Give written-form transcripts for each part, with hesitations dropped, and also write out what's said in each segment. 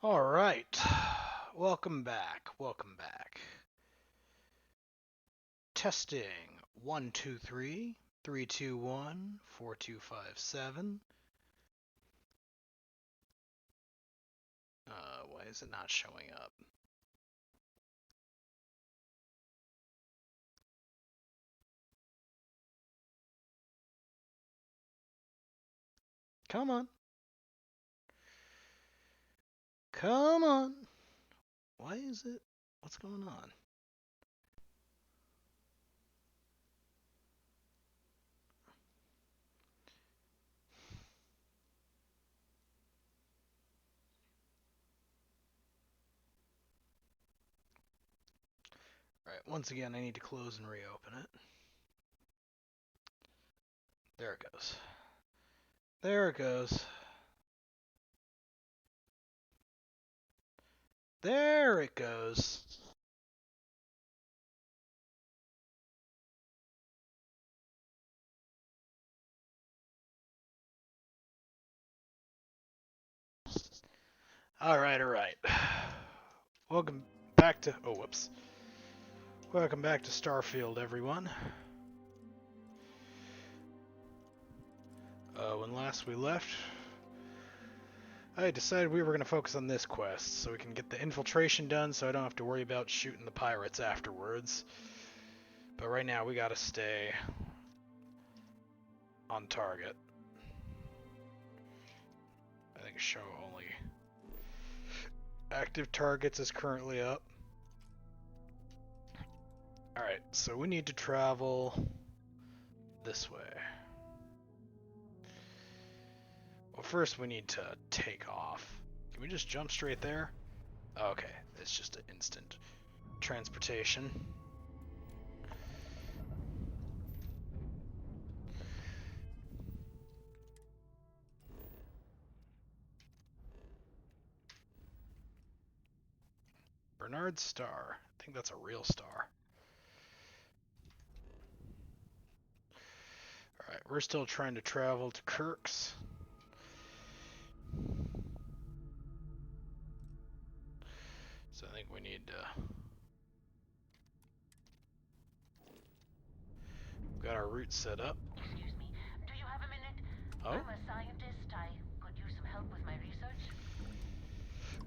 All right. Welcome back. Welcome back. Testing 123 321 4257. Why is it not showing up? Come on. Come on. Why is it? What's going on? All right, once again, I need to close and reopen it. There it goes. There it goes. There it goes. All right, all right. Welcome back to. Oh, whoops. Welcome back to Starfield, everyone. When last we left, I decided we were going to focus on this quest so we can get the infiltration done so I don't have to worry about shooting the pirates afterwards. But right now we got to stay on target. I think show only active targets is currently up. Alright, so we need to travel this way. Well, first we need to take off. Can we just jump straight there? Okay, it's just an instant transportation. Bernard Star. I think that's a real star. Alright, we're still trying to travel to Kirk's. So I think we need to... We've got our route set up. Excuse me, do you have a minute? Oh? I'm a scientist. I could use some help with my research.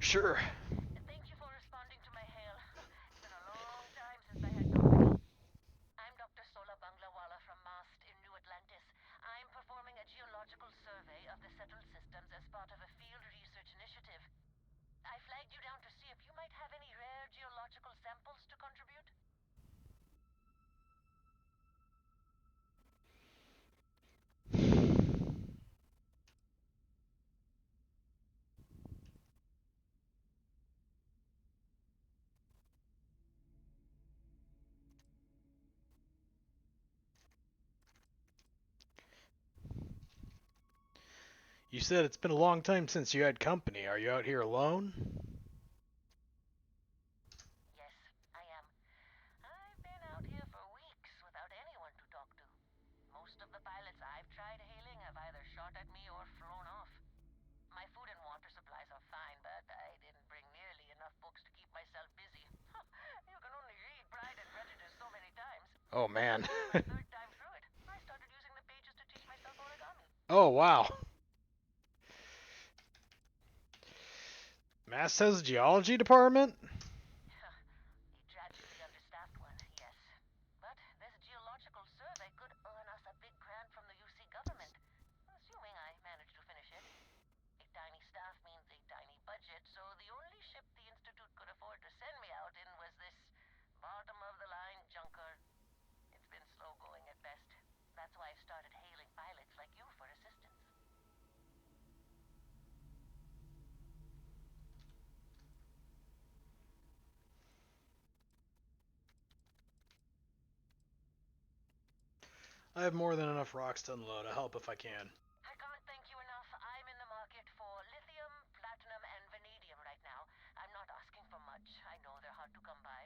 Sure. Thank you for responding to my hail. It's been a long time since I had company. I'm Dr. Sola Banglawala from MAST in New Atlantis. I'm performing a geological survey of the settled systems as part of a field research initiative. I flagged you down to see if you might have any rare geological samples to contribute. You said it's been a long time since you had company. Are you out here alone? Yes, I am. I've been out here for weeks without anyone to talk to. Most of the pilots I've tried hailing have either shot at me or flown off. My food and water supplies are fine, but I didn't bring nearly enough books to keep myself busy. You can only read Pride and Prejudice so many times. Oh man. My third time through it, I started using the pages to teach myself origami. Oh wow. Mass has a geology department? The tragically understaffed one, yes. But this geological survey could earn us a big grant from the UC government, assuming I manage to finish it. A tiny staff means a tiny budget, so the only ship the Institute could afford to send me out in was this bottom-of-the-line junker. It's been slow going at best. That's why I've started hailing pilots like you for assistance. I have more than enough rocks to unload. I'll help if I can. I can't thank you enough. I'm in the market for lithium, platinum, and vanadium right now. I'm not asking for much. I know they're hard to come by.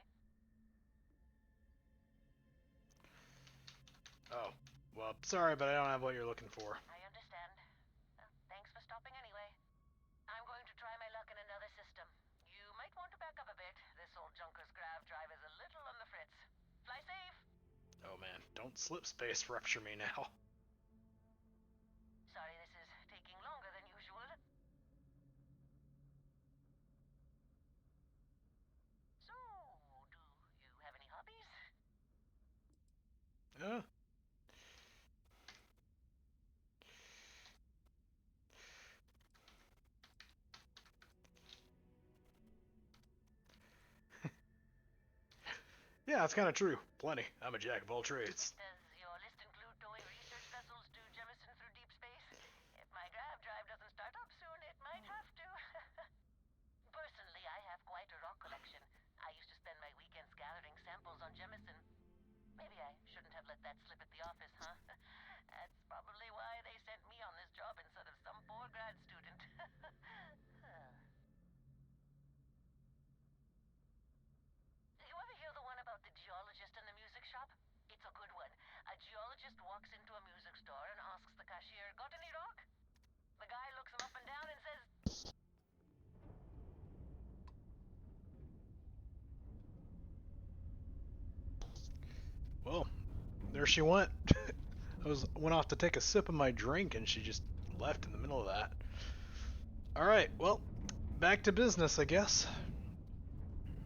Oh. Well, sorry, but I don't have what you're looking for. I understand. Thanks for stopping anyway. I'm going to try my luck in another system. Don't slip space rupture me now. Sorry this is taking longer than usual. So, do you have any hobbies? Yeah, it's kind of true. Plenty. I'm a jack of all trades. Does your list include towing research vessels to Jemison through deep space? If my grav drive doesn't start up soon, it might have to. Personally, I have quite a rock collection. I used to spend my weekends gathering samples on Jemison. Maybe I shouldn't have let that slip at the office, huh? That's probably why they sent me on this job instead of some poor grad student. You ever hear the one about the geologist and the music shop? It's a good one. A geologist walks into a music store and asks the cashier, "Got any rock?" The guy looks him up and down and says, Well, there she went. Went off to take a sip of my drink and she just left in the middle of that. Alright, well, back to business, I guess.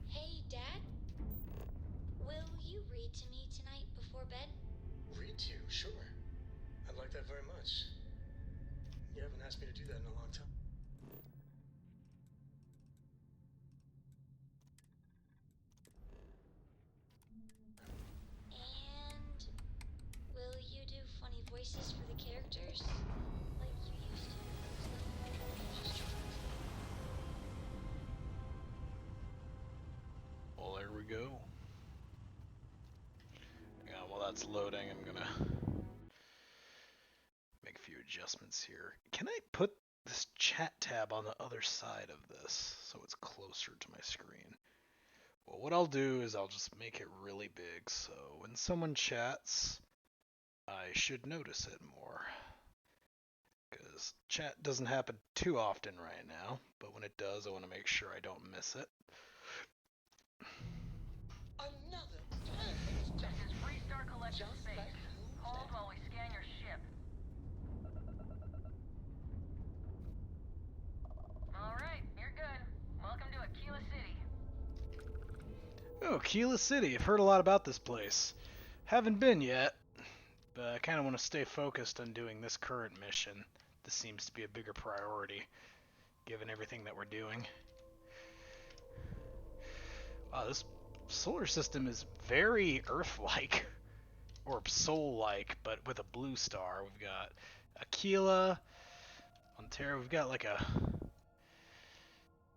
Hey, Dad? Will you read to me tonight before bed? Read to you? Sure. I'd like that very much. You haven't asked me to do that in a long time. And will you do funny voices for the characters? Like you used to? Well, there we go. Yeah, while that's loading, I'm gonna make a few adjustments here. Can I put this chat tab on the other side of this so it's closer to my screen? Well, what I'll do is I'll just make it really big so when someone chats, I should notice it more. Because chat doesn't happen too often right now, but when it does, I want to make sure I don't miss it. Another "This is Freestar Collection Space. Hold while we scan your ship." Alright, you're good. Welcome to Aquila City. Oh, Keela City. I've heard a lot about this place. Haven't been yet, but I kind of want to stay focused on doing this current mission. This seems to be a bigger priority, given everything that we're doing. Wow, this solar system is very Earth-like, or Sol-like, but with a blue star. We've got Aquila, Ontario. We've got like a...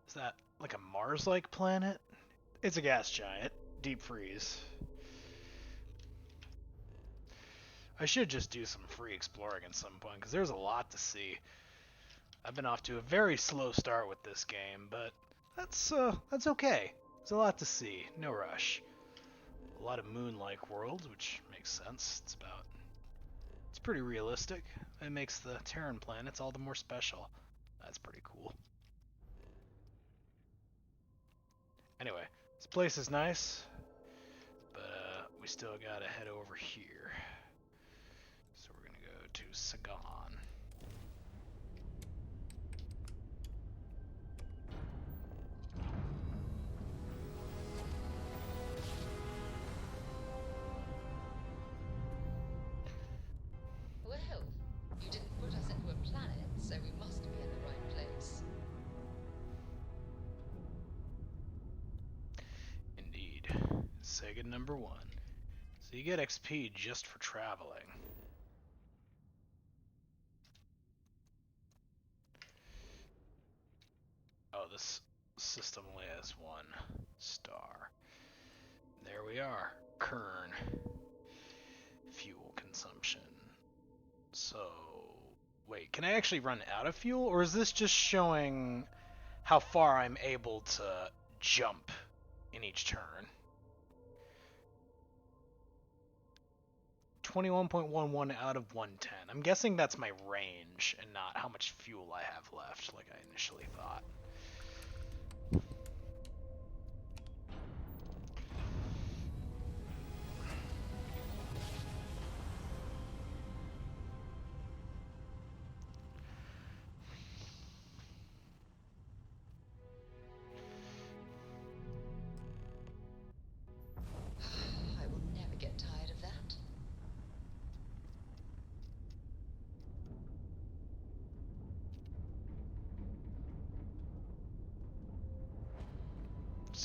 Is that like a Mars-like planet? It's a gas giant. Deep freeze. I should just do some free exploring at some point, because there's a lot to see. I've been off to a very slow start with this game, but that's okay. There's a lot to see. No rush. A lot of moon-like worlds, which makes sense. It's pretty realistic. It makes the Terran planets all the more special. That's pretty cool. Anyway, this place is nice, but we still gotta head over here. So we're gonna go to Sagan. Well, you didn't put us into a planet, so we must be in the right place. Indeed. Sega number 1. So you get XP just for traveling. Oh, this system only has 1 star. There we are. Kern. Fuel consumption. So, wait, can I actually run out of fuel? Or is this just showing how far I'm able to jump in each turn? 21.11 out of 110. I'm guessing that's my range and not how much fuel I have left, like I initially thought.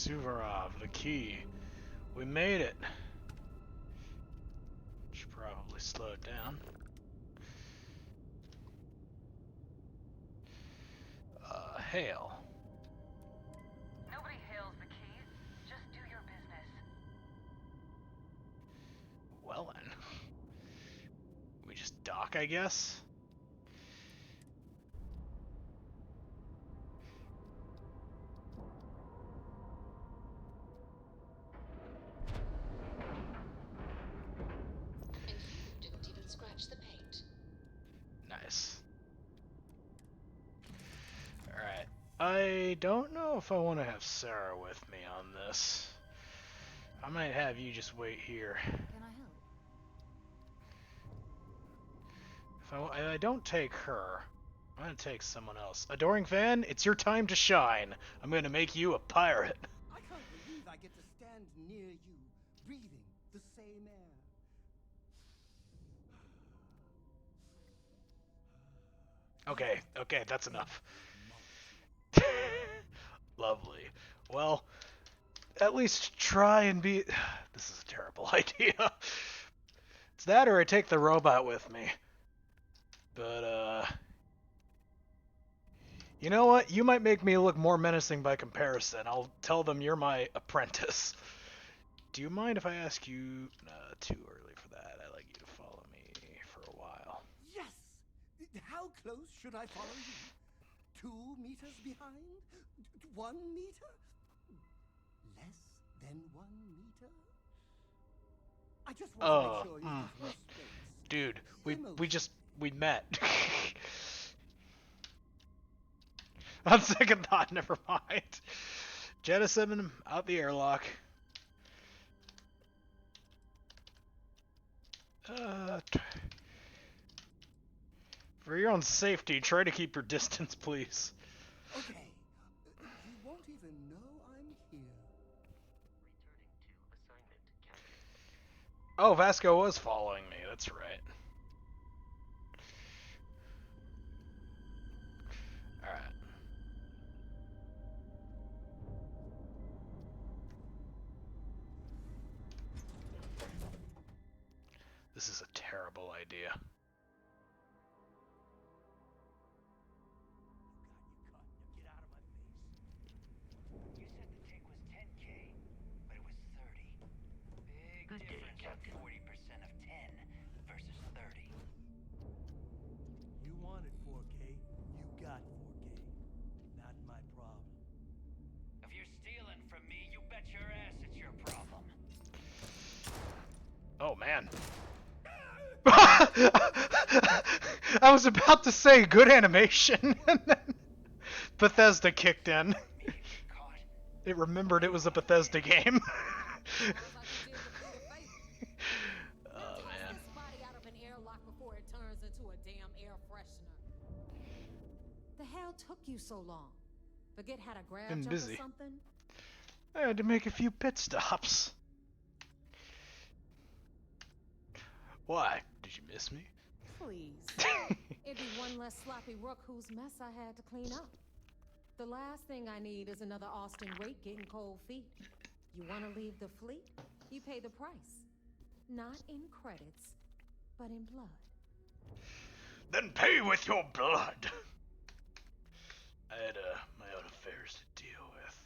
Suvorov, the key. We made it. Should probably slow it down. Hail. Nobody hails the keys. Just do your business. Well then. We just dock, I guess? And you didn't even scratch the paint. Nice. Alright. I don't know if I want to have Sarah with me on this. I might have you just wait here. Can I help? If I don't take her, I'm gonna take someone else. Adoring fan, it's your time to shine. I'm gonna make you a pirate. I can't believe I get to stand near you, breathing the same air. Okay, that's enough. Lovely. Well, at least try and be... This is a terrible idea. It's that or I take the robot with me. But, you know what? You might make me look more menacing by comparison. I'll tell them you're my apprentice. Do you mind if I ask you... too early for that. I'd like you to follow me for a while. Yes! How close should I follow you? 2 meters behind? 1 meter? Less than 1 meter? I just want to make sure you have space. Dude, we met. On second thought, never mind. Jettison him out the airlock. For your own safety, try to keep your distance, please. Okay. You won't even know I'm here. Oh, Vasco was following me. That's right. Alright. This is a terrible idea. Get out of my face. You said the take was 10K, but it was 30. Big difference at 40% of 10 versus 30. You wanted 4K, you got 4K. Not my problem. If you're stealing from me, you bet your ass it's your problem. Oh, man. I was about to say good animation, and then Bethesda kicked in. It remembered it was a Bethesda game. Oh man. This body out of an airlock before it turns into a damn air freshener. The hell took you so long? Forget how to grab Been jump busy. or something? I had to make a few pit stops. Why? Did you miss me? Please. It'd be one less sloppy rook whose mess I had to clean up. The last thing I need is another Austin Wake getting cold feet. You want to leave the fleet? You pay the price. Not in credits, but in blood. Then pay with your blood. I had my own affairs to deal with.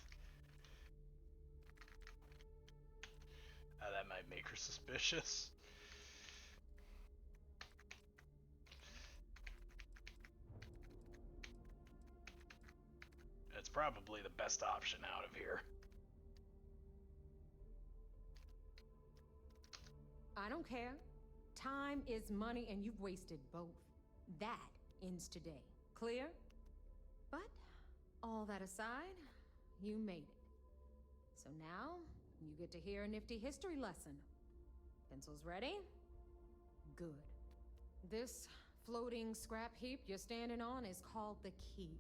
That might make her suspicious. That's probably the best option out of here. I don't care. Time is money and you've wasted both. That ends today. Clear? But all that aside, you made it. So now you get to hear a nifty history lesson. Pencils ready? Good. This floating scrap heap you're standing on is called the Keep.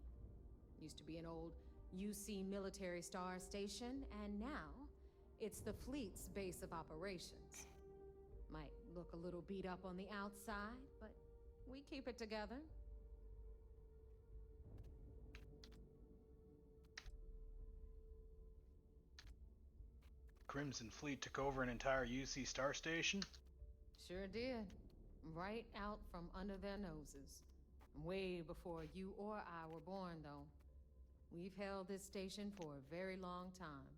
Used to be an old UC military star station, and now it's the fleet's base of operations. Might look a little beat up on the outside, but we keep it together. Crimson Fleet took over an entire UC star station? Sure did. Right out from under their noses. Way before you or I were born, though. We've held this station for a very long time.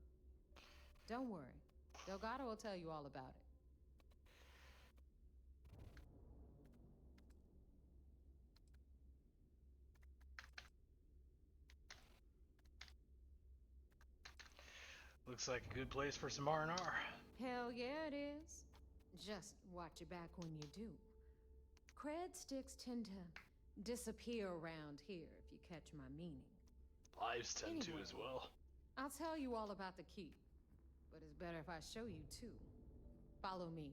Don't worry. Delgado will tell you all about it. Looks like a good place for some R&R. Hell yeah, it is. Just watch your back when you do. Cred sticks tend to disappear around here, if you catch my meaning. Lives tend to Anyway. as well. I'll tell you all about the key, but it's better if I show you too. Follow me.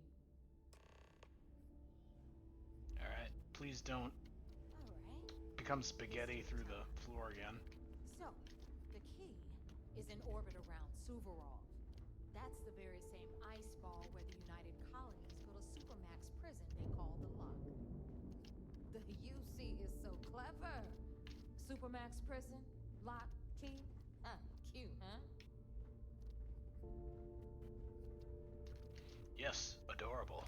Alright, please don't Alright. become spaghetti through the floor again. So, the key is in orbit around Suvorov. That's the very same ice ball where the United Colonies built a supermax prison they call the Lock. The UC is so clever. Supermax prison, lock, key. Cute, huh? Yes, adorable.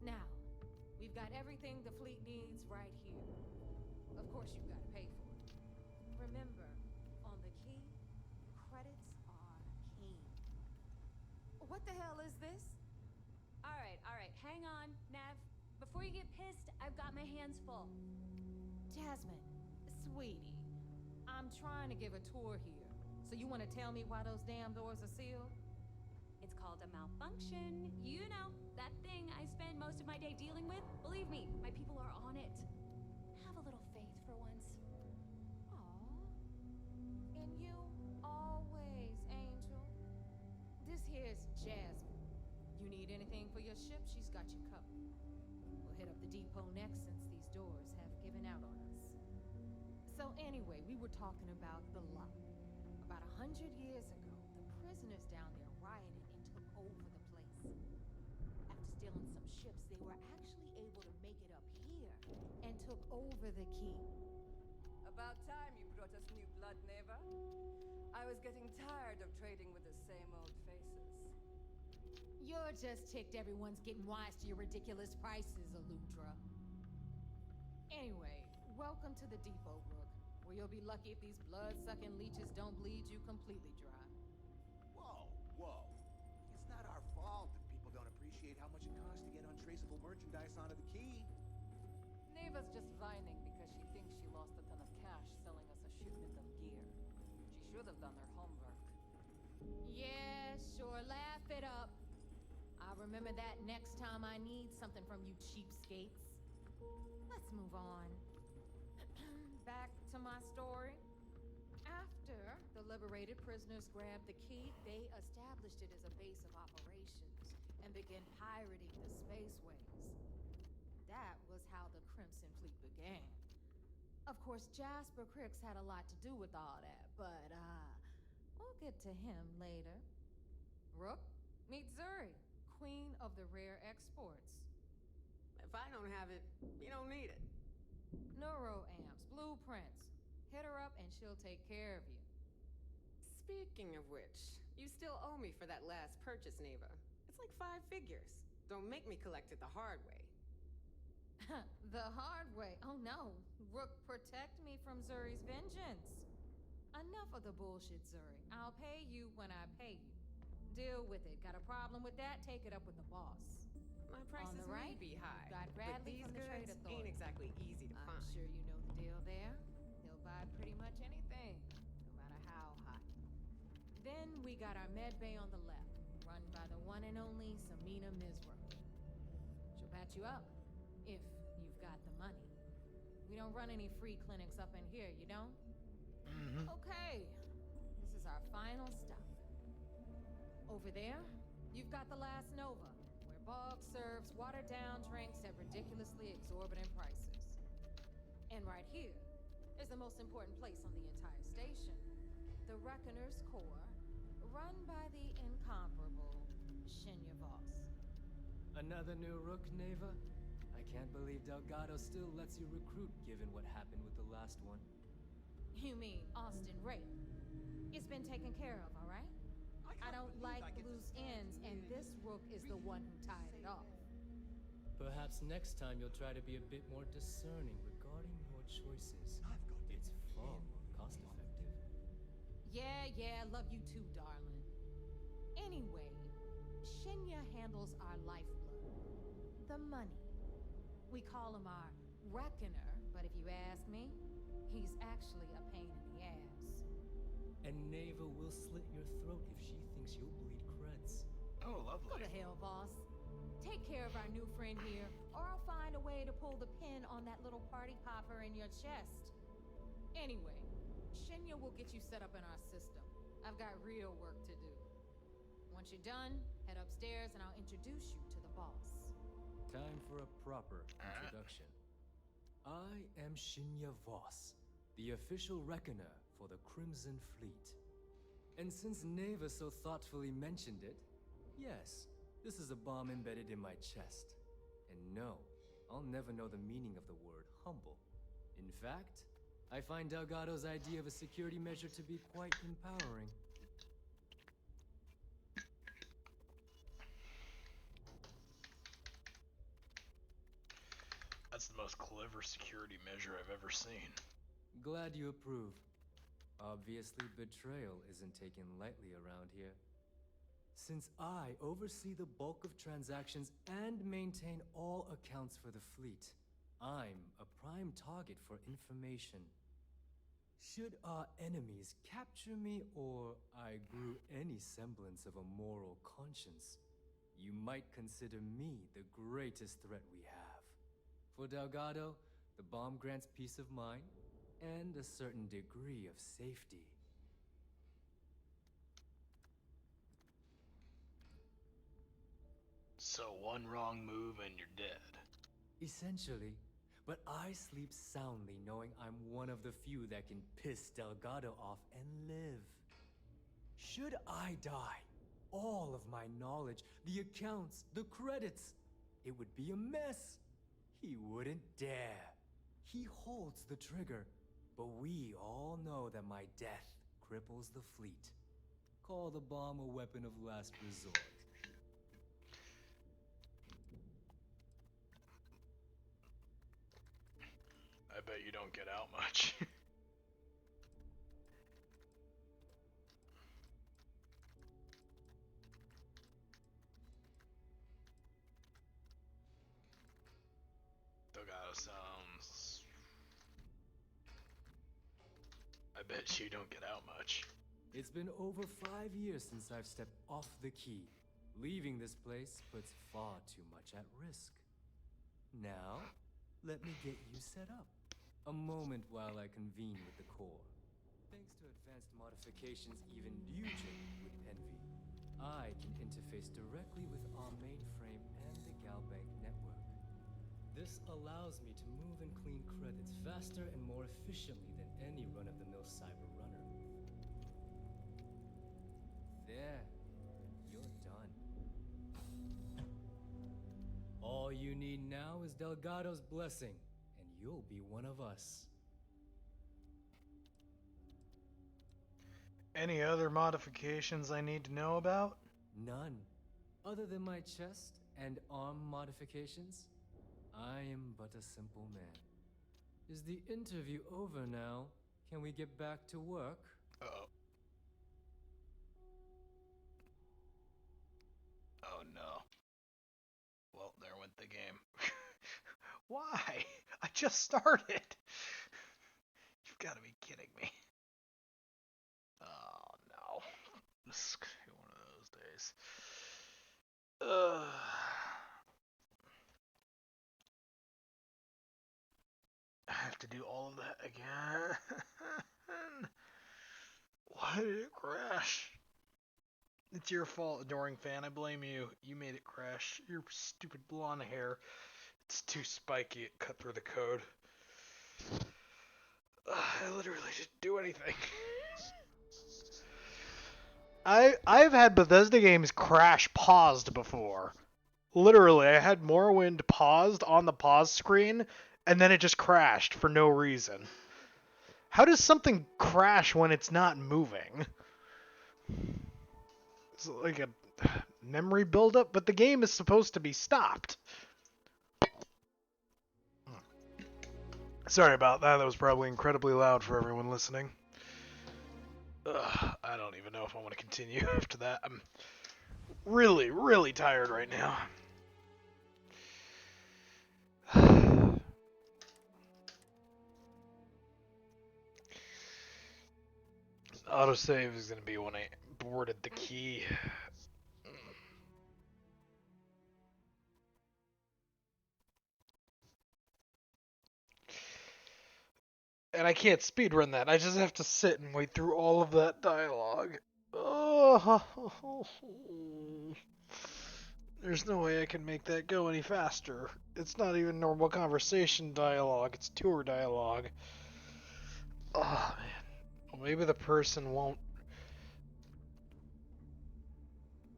Now, we've got everything the fleet needs right here. Of course, you've got to pay for it. Remember, on the key, credits are king. What the hell is this? All right, hang on, Nav. Before you get pissed, I've got my hands full. Jasmine, sweetie, I'm trying to give a tour here. So you want to tell me why those damn doors are sealed? It's called a malfunction. You know, that thing I spend most of my day dealing with. Believe me, my people are on it. Have a little faith for once. Aw. And you always, Angel. This here's Jasmine. You need anything for your ship, she's got you covered. We'll hit up the depot next since these doors have given out on us. So anyway, we were talking about the Lock. About 100 years ago, the prisoners down there rioted and took over the place. After stealing some ships, they were actually able to make it up here and took over the key. About time you brought us new blood, Neva. I was getting tired of trading with the same old faces. You're just ticked everyone's getting wise to your ridiculous prices, Aludra. Anyway, welcome to the depot, Rook, where you'll be lucky if these blood-sucking leeches don't bleed you completely dry. Whoa. It's not our fault that people don't appreciate how much it costs to get untraceable merchandise onto the key. Neva's just whining because she thinks she lost a ton of cash selling us a shipment of gear. She should have done her homework. Yeah, sure, laugh it up. I'll remember that next time I need something from you cheapskates. Let's move on. Back to my story. After the liberated prisoners grabbed the key, they established it as a base of operations and began pirating the spaceways. That was how the Crimson Fleet began. Of course, Jasper Cricks had a lot to do with all that, but we'll get to him later. Rook, meet Zuri, queen of the rare exports. If I don't have it, you don't need it. Neuroamps, blueprints. Hit her up and she'll take care of you. Speaking of which, you still owe me for that last purchase, Neva. It's like 5 figures. Don't make me collect it the hard way. The hard way? Oh no. Rook, protect me from Zuri's vengeance. Enough of the bullshit, Zuri. I'll pay you when I pay you. Deal with it. Got a problem with that? Take it up with the boss. My prices On the may right, be high, got but Bradley these from the Trade goods Authority. ain't exactly easy to I'm find. sure you know the deal there. He'll buy pretty much anything, no matter how hot. Then we got our med bay on the left, run by the one and only Samina Mizra. She'll patch you up, if you've got the money. We don't run any free clinics up in here, you don't? Mm-hmm. Okay, this is our final stop. Over there, you've got the last Nova, where Bog serves watered-down drinks at ridiculously exorbitant prices. And right here is the most important place on the entire station. The Reckoner's Core, run by the incomparable Shinya Voss. Another new rook, Neva? I can't believe Delgado still lets you recruit given what happened with the last one. You mean Austin Ray? It's been taken care of, all right? I don't like loose ends, and this rook is the one who tied it off. Perhaps next time you'll try to be a bit more discerning regarding your choices. It's far more cost-effective. Yeah, love you too, darling. Anyway, Shinya handles our lifeblood. The money. We call him our Reckoner, but if you ask me, he's actually a pain in the ass. And Neva will slit your throat if she thinks you'll bleed creds. Oh, lovely. Go to hell, boss. Take care of our new friend here, or I'll find a way to pull the pin on that little party popper in your chest. Anyway, Shinya will get you set up in our system. I've got real work to do. Once you're done, head upstairs and I'll introduce you to the boss. Time for a proper introduction. I am Shinya Voss, the official reckoner for the Crimson Fleet. And since Neva so thoughtfully mentioned it, yes, this is a bomb embedded in my chest. And no, I'll never know the meaning of the word humble. In fact, I find Delgado's idea of a security measure to be quite empowering. That's the most clever security measure I've ever seen. Glad you approve. Obviously, betrayal isn't taken lightly around here. Since I oversee the bulk of transactions and maintain all accounts for the fleet, I'm a prime target for information. Should our enemies capture me or I grew any semblance of a moral conscience, you might consider me the greatest threat we have. For Delgado, the bomb grants peace of mind and a certain degree of safety. So one wrong move and you're dead. Essentially, but I sleep soundly knowing I'm one of the few that can piss Delgado off and live. Should I die, all of my knowledge, the accounts, the credits, it would be a mess. He wouldn't dare. He holds the trigger, but we all know that my death cripples the fleet. Call the bomb a weapon of last resort. I bet you don't get out much. Delgado sounds... I bet you don't get out much. It's been over 5 years since I've stepped off the key. Leaving this place puts far too much at risk. Now, let me get you set up. A moment while I convene with the core. Thanks to advanced modifications even you would envy, I can interface directly with our mainframe and the Galbank network. This allows me to move and clean credits faster and more efficiently than any run-of-the-mill cyber runner. There, you're done. All you need now is Delgado's blessing, and you'll be one of us. Any other modifications I need to know about? None. Other than my chest and arm modifications, I am but a simple man. Is the interview over now? Can we get back to work? Uh-oh. Oh no. Well, there went the game. Why? I just started! You've got to be kidding me. Oh no. This is gonna be one of those days. I have to do all of that again. Why did it crash? It's your fault, adoring fan. I blame you. You made it crash. Your stupid blonde hair. It's too spiky. It cut through the code. I literally didn't do anything. I've had Bethesda games crash paused before. Literally, I had Morrowind paused on the pause screen, and then it just crashed for no reason. How does something crash when it's not moving? It's like a memory buildup, but the game is supposed to be stopped. Sorry about that. That was probably incredibly loud for everyone listening. I don't even know if I want to continue after that. I'm really, really tired right now. Autosave is going to be when I boarded the key. And I can't speedrun that. I just have to sit and wait through all of that dialogue. Oh, there's no way I can make that go any faster. It's not even normal conversation dialogue, it's tour dialogue. Oh, man. Well, maybe the person won't.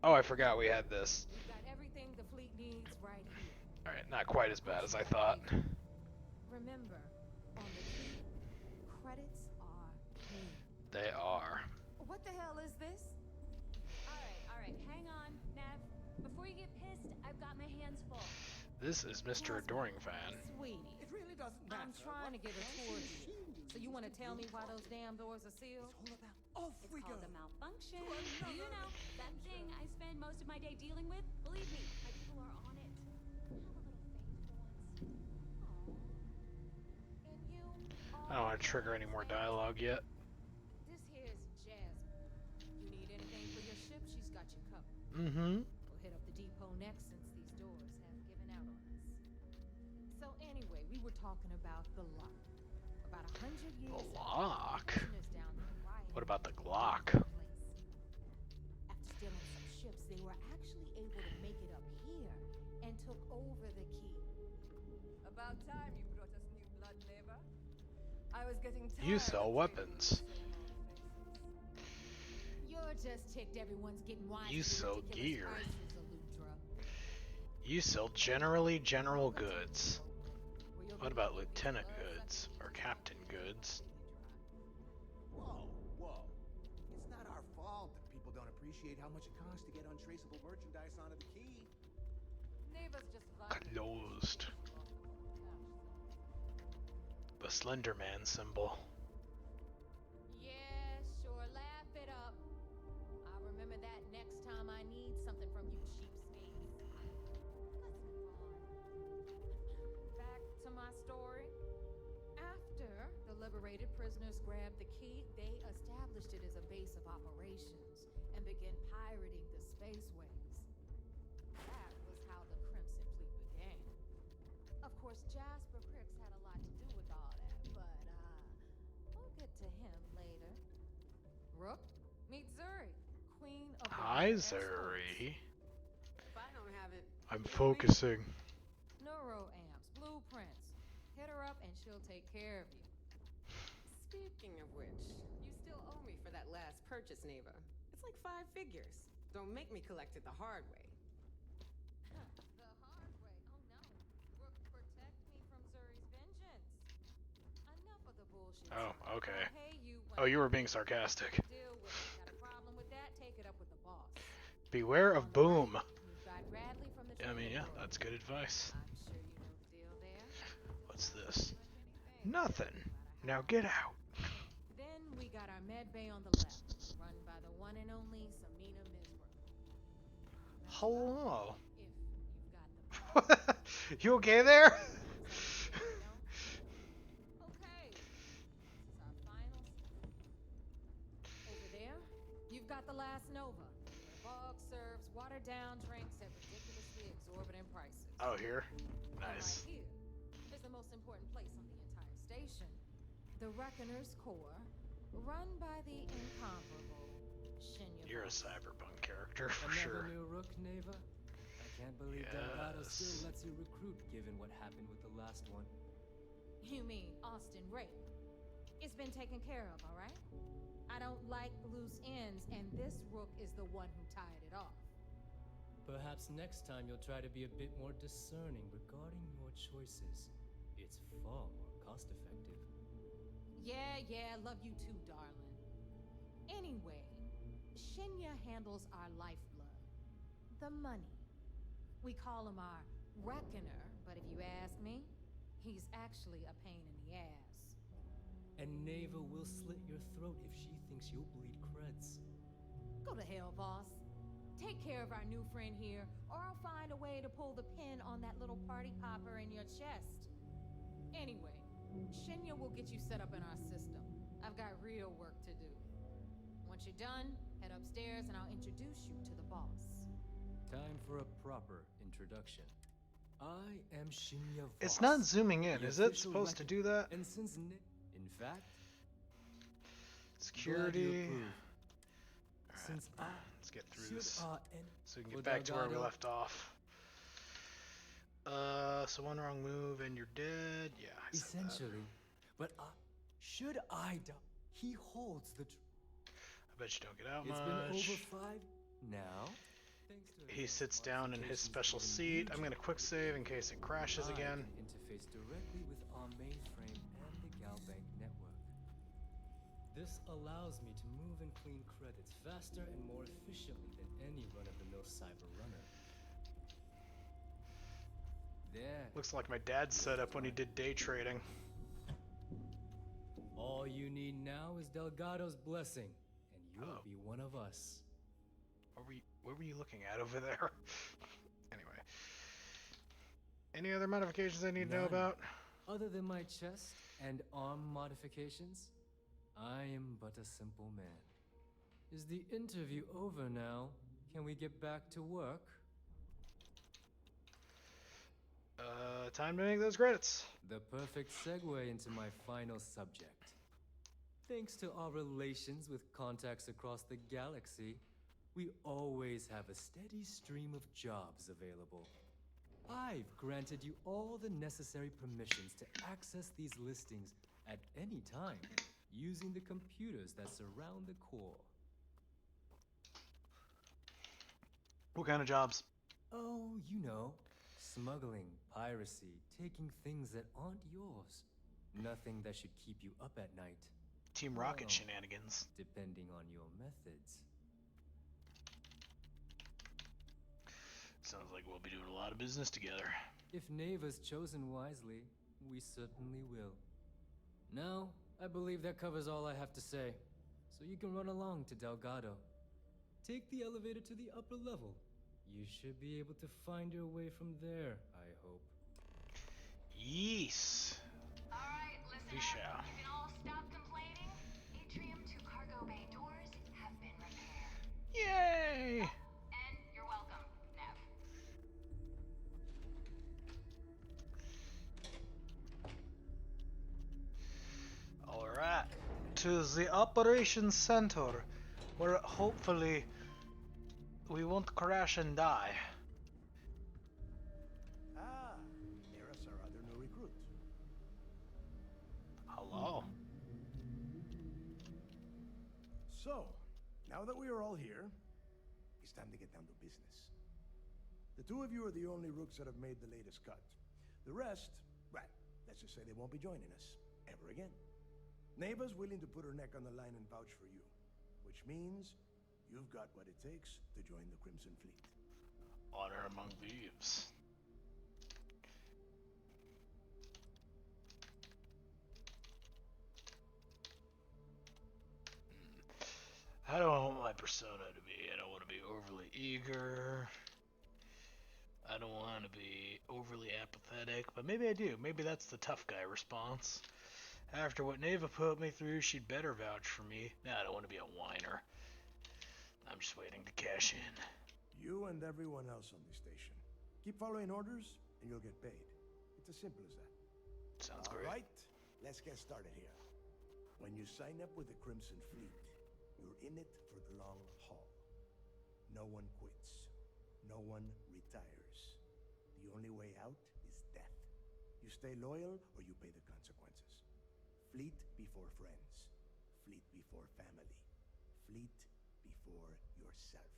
Oh, I forgot we had this. We've got everything the fleet needs right here. Alright, not quite as bad as I thought. Remember, on the key, credits are king. They are. What the hell is this? Alright, hang on, Nev. Before you get pissed, I've got my hands full. This is Mr. Adoring Fan. Sweetie, It really doesn't matter. I'm trying to get a tour deal. So you want to tell me why those damn doors are sealed? It's all about off It's we go. called a malfunction. You know, that thing I spend most of my day dealing with? Believe me, my people are on it. Have a little faith for once. And you? I don't want to trigger any more dialogue yet. This here's Jasmine. You need anything for your ship, she's got you covered. Mm-hmm. We'll hit up the depot next since these doors have given out on us. So anyway, we were talking about the lock. About 100 years The ago, lock? prisoners down there rioted What about the Glock? place. After stealing some ships, they were actually able to make it up here and took over the key. About time you brought us new blood, neighbor. I was getting tired. You sell of weapons. taking the same old faces. You're just ticked everyone's getting wise You to sell ridiculous gear. prices, Eludra. You sell generally general goods. What about lieutenant goods or captain goods? Whoa, whoa. It's not our fault that people don't appreciate how much it costs to get untraceable merchandise onto the key. Neva's just lying. Closed. The Slender Man symbol. Yeah, sure, laugh it up. I'll remember that next time I need something from you cheapskates. Let's move on. Back to my story. After the liberated prisoners grabbed the key, they established it as a base of operations and began pirating the spaceways. That was how the Crimson Fleet began. Of course, Jasper Cricks had a lot to do with all that, but we'll get to him later. Rook, meet Zuri, Queen of the Hi, Red Exports. Zuri. If I don't have it, I'm focusing. Neuroamps, blueprints. Hit her up and she'll take care of you. Speaking of which, you still owe me for that last purchase, Neva. It's like 5 figures. Don't make me collect it the hard way. The hard way. Oh no. Rook, protect me from Zuri's vengeance. Enough of the bullshit. Oh, Zuri. okay. I'll pay you when Oh, you were being sarcastic. deal with it. Got a problem with that? Take it up with the boss. Beware On of the boom. right, you've got Radley from the I mean, yeah, Trade that's good advice. I'm sure you know the deal there. What's this? Nothing. Now get out. Then we got our med bay on the left, run by the one and only Samina Misra. Hello. If you've got the You okay there? Okay. This is our final step. Over there, you've got the last Nova. Where Bog serves watered down drinks at ridiculously exorbitant prices. Oh, here? And Nice. right here is the most important place on the entire station. The Reckoner's Core, run by the incomparable Shinya. You're a cyberpunk character for Another sure. new rook, Neva? I can't believe Delgado Yes. still lets you recruit given what happened with the last one. You mean Austin Ray? It's been taken care of, all right? I don't like loose ends, and this rook is the one who tied it off. Perhaps next time you'll try to be a bit more discerning regarding your choices. It's far more cost-effective. Yeah, love you too, darling. Anyway, Shinya handles our lifeblood. The money. We call him our reckoner, but if you ask me, he's actually a pain in the ass. And Neva will slit your throat if she thinks you'll bleed creds. Go to hell, boss. Take care of our new friend here, or I'll find a way to pull the pin on that little party popper in your chest. Anyway, Shinya will get you set up in our system. I've got real work to do. Once you're done, head upstairs and I'll introduce you to the boss. Time for a proper introduction. I am Shinya Voss. It's not zooming in, the is it official supposed to do that? And since in fact, Security. Since Let's get through this so we can for get back to where we Delgado. left off. So one wrong move and you're dead. Yeah, I said that. Essentially, but should I die? He holds the. I bet you don't get out It's much. been over 5 now. He sits down in his special seat. I'm gonna quick save in case it crashes again. I can interface directly with our mainframe and the Galbank network. This allows me to move and clean credits faster and more efficiently than any run-of-the-mill cyber runner. There. Looks like my dad's setup when he did day trading. All you need now is Delgado's blessing, and you'll be one of us. What were you looking at over there? Anyway. Any other modifications I need to know about? Other than my chest and arm modifications, I am but a simple man. Is the interview over now? Can we get back to work? Time to make those credits. The perfect segue into my final subject. Thanks to our relations with contacts across the galaxy, we always have a steady stream of jobs available. I've granted you all the necessary permissions to access these listings at any time, using the computers that surround the core. What kind of jobs? Oh, you know, smuggling, piracy, taking things that aren't yours. Nothing that should keep you up at night. Team Rocket shenanigans. Depending on your methods. Sounds like we'll be doing a lot of business together. If Neva's chosen wisely, we certainly will. Now, I believe that covers all I have to say. So you can run along to Delgado. Take the elevator to the upper level. You should be able to find your way from there, I hope. Yes. Alright, listen We up. shall. You can all stop complaining. Atrium to cargo bay doors have been repaired. Yay! And you're welcome, Nev. Alright. To the operations center, where hopefully we won't crash and die. Ah, there's our other new recruit. Hello. So, now that we are all here, it's time to get down to business. The two of you are the only rooks that have made the latest cut. The rest, well, let's just say they won't be joining us ever again. Neva's willing to put her neck on the line and vouch for you, which means you've got what it takes to join the Crimson Fleet. Honor among thieves. I don't want my persona to be. I don't want to be overly eager. I don't want to be overly apathetic, but maybe I do. Maybe that's the tough guy response. After what Neva put me through, she'd better vouch for me. Nah, I don't want to be a whiner. I'm just waiting to cash in. You and everyone else on the station. Keep following orders, and you'll get paid. It's as simple as that. Sounds great. All right, let's get started here. When you sign up with the Crimson Fleet, you're in it for the long haul. No one quits. No one retires. The only way out is death. You stay loyal, or you pay the consequences. Fleet before friends. Fleet before family. Fleet before yourself.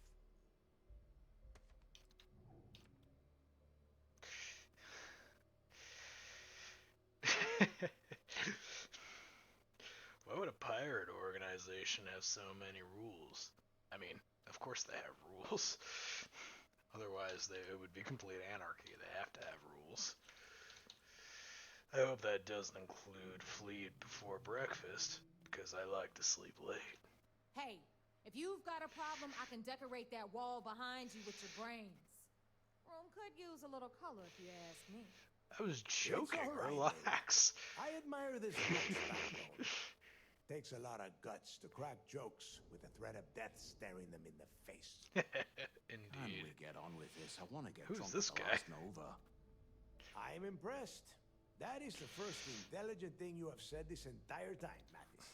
Why would a pirate organization have so many rules? I mean, of course they have rules. Otherwise, it would be complete anarchy. They have to have rules. I hope that doesn't include fleet before breakfast, because I like to sleep late. Hey, if you've got a problem, I can decorate that wall behind you with your brains. Room could use a little color if you ask me. I was joking. It's all right, Relax. I admire this Rook's backbone. Takes a lot of guts to crack jokes with the threat of death staring them in the face. Indeed. Can we get on with this? I want to get Who's drunk this with the guy? last Nova. I'm impressed. That is the first intelligent thing you have said this entire time, Mathis.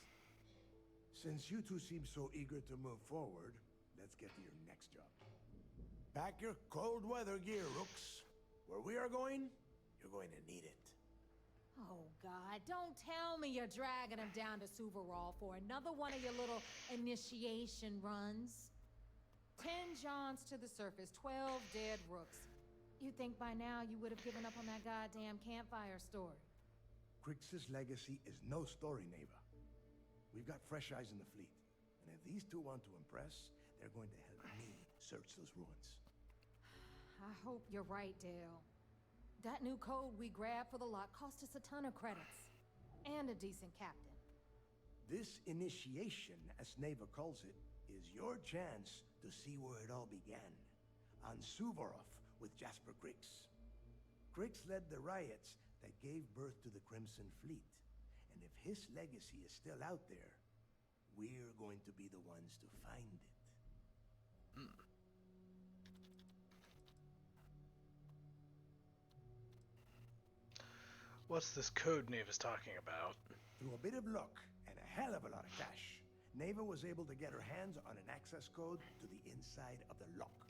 Since you two seem so eager to move forward, let's get to your next job. Pack your cold weather gear, Rooks. Where we are going, you're going to need it. Oh, God, don't tell me you're dragging him down to Suvarol for another one of your little initiation runs. 10 Johns to the surface, 12 dead Rooks. You'd think by now you would have given up on that goddamn campfire story. Crix's legacy is no story, Neva. We've got fresh eyes in the fleet. And if these two want to impress, they're going to help me search those ruins. I hope you're right, Dale. That new code we grabbed for the lot cost us a ton of credits. And a decent captain. This initiation, as Neva calls it, is your chance to see where it all began. On Suvorov with Jasper Crix. Crix led the riots that gave birth to the Crimson Fleet. And if his legacy is still out there, we're going to be the ones to find it. What's this code Neva's talking about? Through a bit of luck and a hell of a lot of cash, Neva was able to get her hands on an access code to the inside of the lock.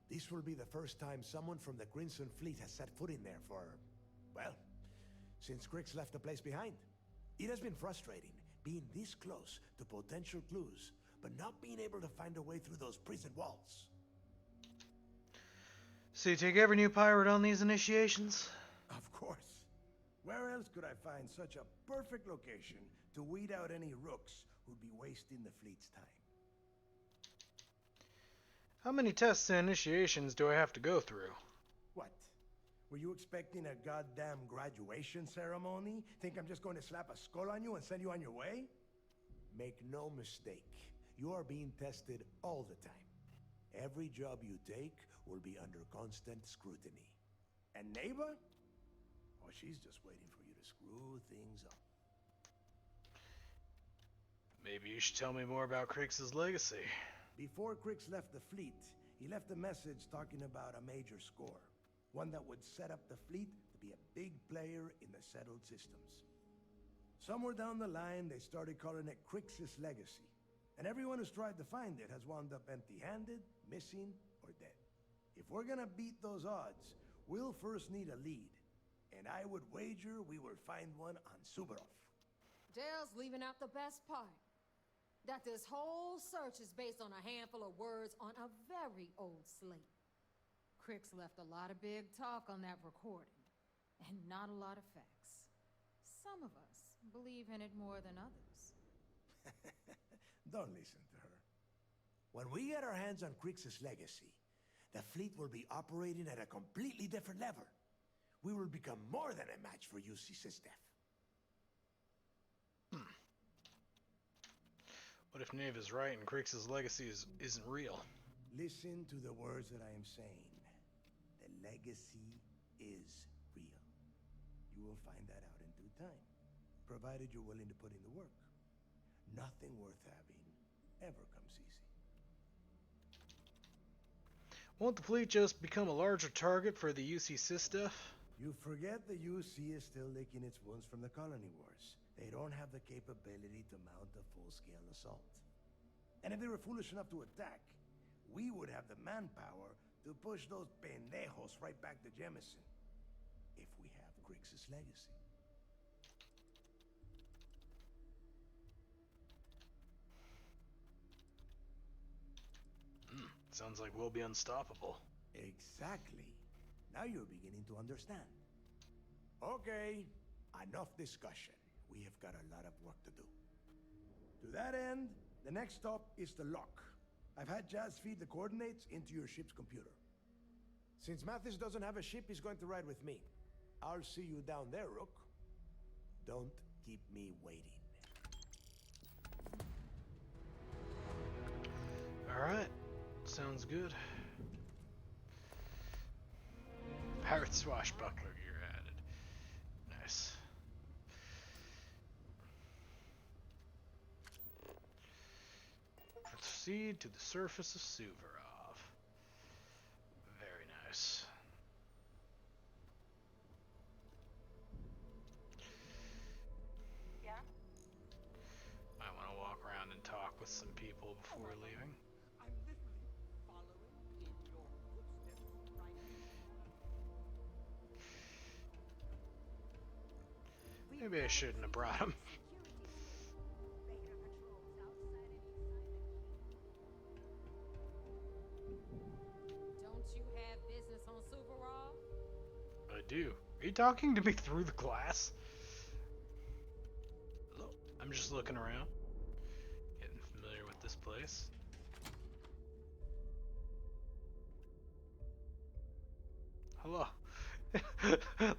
This will be the first time someone from the Crimson Fleet has set foot in there for, well, since Crix left the place behind. It has been frustrating, being this close to potential clues, but not being able to find a way through those prison walls. So you take every new pirate on these initiations? Of course. Where else could I find such a perfect location to weed out any rooks who'd be wasting the fleet's time? How many tests and initiations do I have to go through? What? Were you expecting a goddamn graduation ceremony? Think I'm just going to slap a skull on you and send you on your way? Make no mistake. You are being tested all the time. Every job you take will be under constant scrutiny. And Neva? Oh, she's just waiting for you to screw things up. Maybe you should tell me more about Crix's legacy. Before Crix left the fleet, he left a message talking about a major score. One that would set up the fleet to be a big player in the settled systems. Somewhere down the line, they started calling it Crix's legacy. And everyone who's tried to find it has wound up empty-handed, missing, or dead. If we're gonna beat those odds, we'll first need a lead. And I would wager we will find one on Suvorov. Dale's leaving out the best part. That this whole search is based on a handful of words on a very old slate. Crix left a lot of big talk on that recording, and not a lot of facts. Some of us believe in it more than others. Don't listen to her. When we get our hands on Crix's legacy, the fleet will be operating at a completely different level. We will become more than a match for UC Systef. What if Neva's right and Crix's legacy isn't real? Listen to the words that I am saying. The legacy is real. You will find that out in due time, provided you're willing to put in the work. Nothing worth having ever comes easy. Won't the fleet just become a larger target for the UC Systef? You forget the UC is still licking its wounds from the colony wars. They don't have the capability to mount a full-scale assault. And if they were foolish enough to attack, we would have the manpower to push those pendejos right back to Jemison. If we have Crix's legacy. Sounds like we'll be unstoppable. Exactly. Now you're beginning to understand. Okay, enough discussion. We have got a lot of work to do. To that end, the next stop is the lock. I've had Jazz feed the coordinates into your ship's computer. Since Mathis doesn't have a ship, he's going to ride with me. I'll see you down there, Rook. Don't keep me waiting. Alright. Sounds good. Pirate swashbuckler gear added. Nice. Proceed to the surface of Suvorov. Very nice. Yeah? I want to walk around and talk with some people before leaving. I'm literally following in your footsteps right now. Maybe I shouldn't have brought him. Don't you have business on Suvorov? I do. Are you talking to me through the glass? Hello? I'm just looking around. Getting familiar with this place. Hello.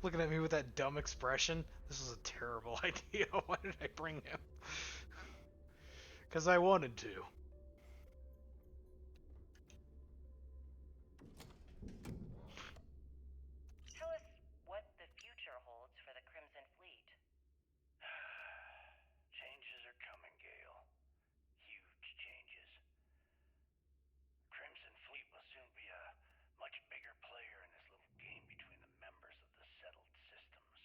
Looking at me with that dumb expression. This was a terrible idea. Why did I bring him? Because I wanted to. Tell us what the future holds for the Crimson Fleet. Changes are coming, Gale. Huge changes. Crimson Fleet will soon be a much bigger player in this little game between the members of the settled systems.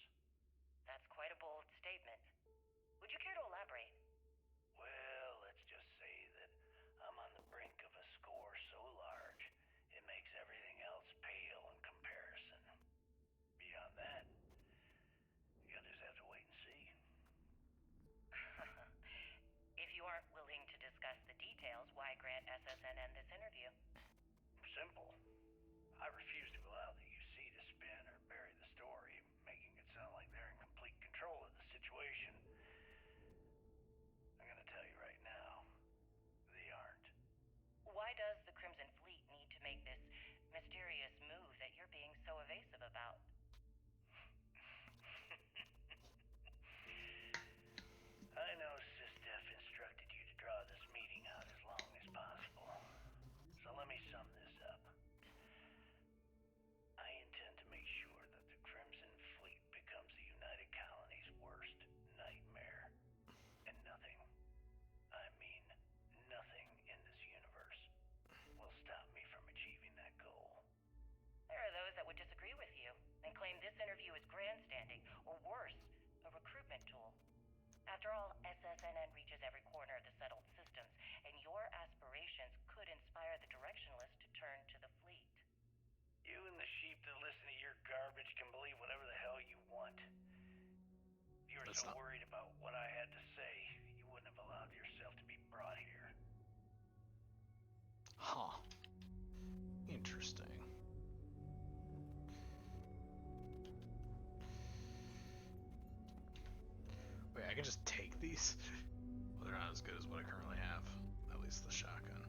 That's quite a bold statement. Would you care to elaborate? Well, let's just say that I'm on the brink of a score so large, it makes everything else pale in comparison. Beyond that, you'll just have to wait and see. If you aren't willing to discuss the details, why grant SSNN this interview? Simple. I refuse to allow the UC to spin or bury the story, making it sound like they're in complete control of the situation. I'm gonna tell you right now, they aren't. Why does the Crimson Fleet need to make this mysterious move that you're being so evasive about? I know SysDef instructed you to draw this meeting out as long as possible. So let me sum this up. I intend to make sure that the Crimson Fleet becomes the United Colony's worst nightmare. And nothing, I mean nothing in this universe, will stop me from achieving that goal. There are those that would disagree with you and claim this interview is grandstanding, or worse, a recruitment tool. After all, SSNN reaches every corner of the settled systems, and your aspirations could inspire the directionalists to turn to the fleet. You and the sheep that listen to your garbage can believe whatever the hell you want. If you were so worried about what I had to say, you wouldn't have allowed yourself to be brought here. Huh. Interesting. Wait, I can just take these? Well, they're not as good as what I currently have. At least the shotgun.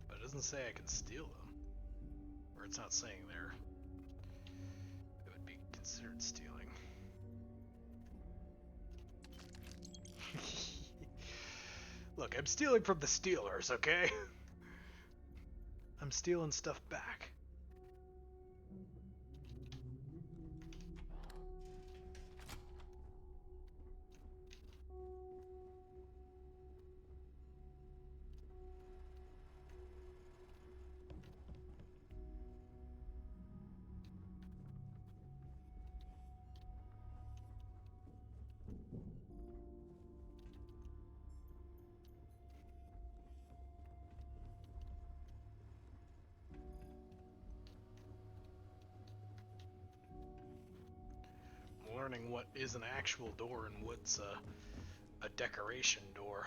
But it doesn't say I can steal them. Or it's not saying they're... it would be considered stealing. Look, I'm stealing from the stealers, okay? I'm stealing stuff back. Learning what is an actual door and what's a, decoration door.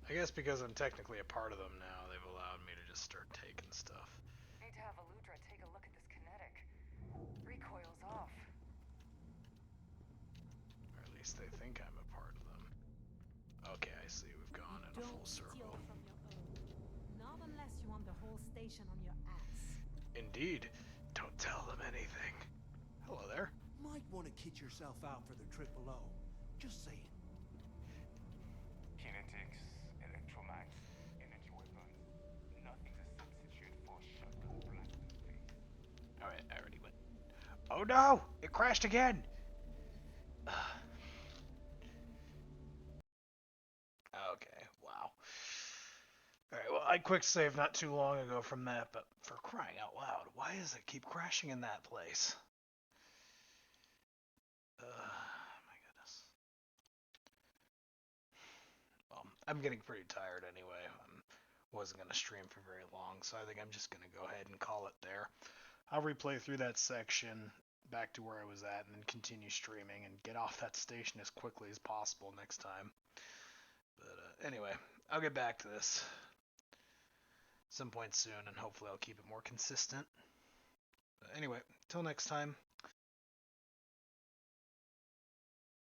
I guess because I'm technically a part of them now, they've allowed me to just start taking stuff. Need to have Aludra take a look at this kinetic. Recoil's off. Or at least they think I'm a part of them. Okay, I see. We've gone in a full circle. From your own. Not unless you want the whole station on your ass. Indeed. Don't tell them anything. Hello there. Might want to kit yourself out for the trip below. Just saying. Kinetics, electromags, energy weapons. Nothing to substitute for shotgun blast in the face. Alright, I already went. Oh no! It crashed again! Okay, wow. Alright, well, I quick saved not too long ago from that, but for crying out loud, why does it keep crashing in that place? My goodness. Well, I'm getting pretty tired anyway. Wasn't going to stream for very long, so I think I'm just going to go ahead and call it there. I'll replay through that section back to where I was at and then continue streaming and get off that station as quickly as possible next time. But anyway, I'll get back to this some point soon, and hopefully I'll keep it more consistent. But anyway, till next time.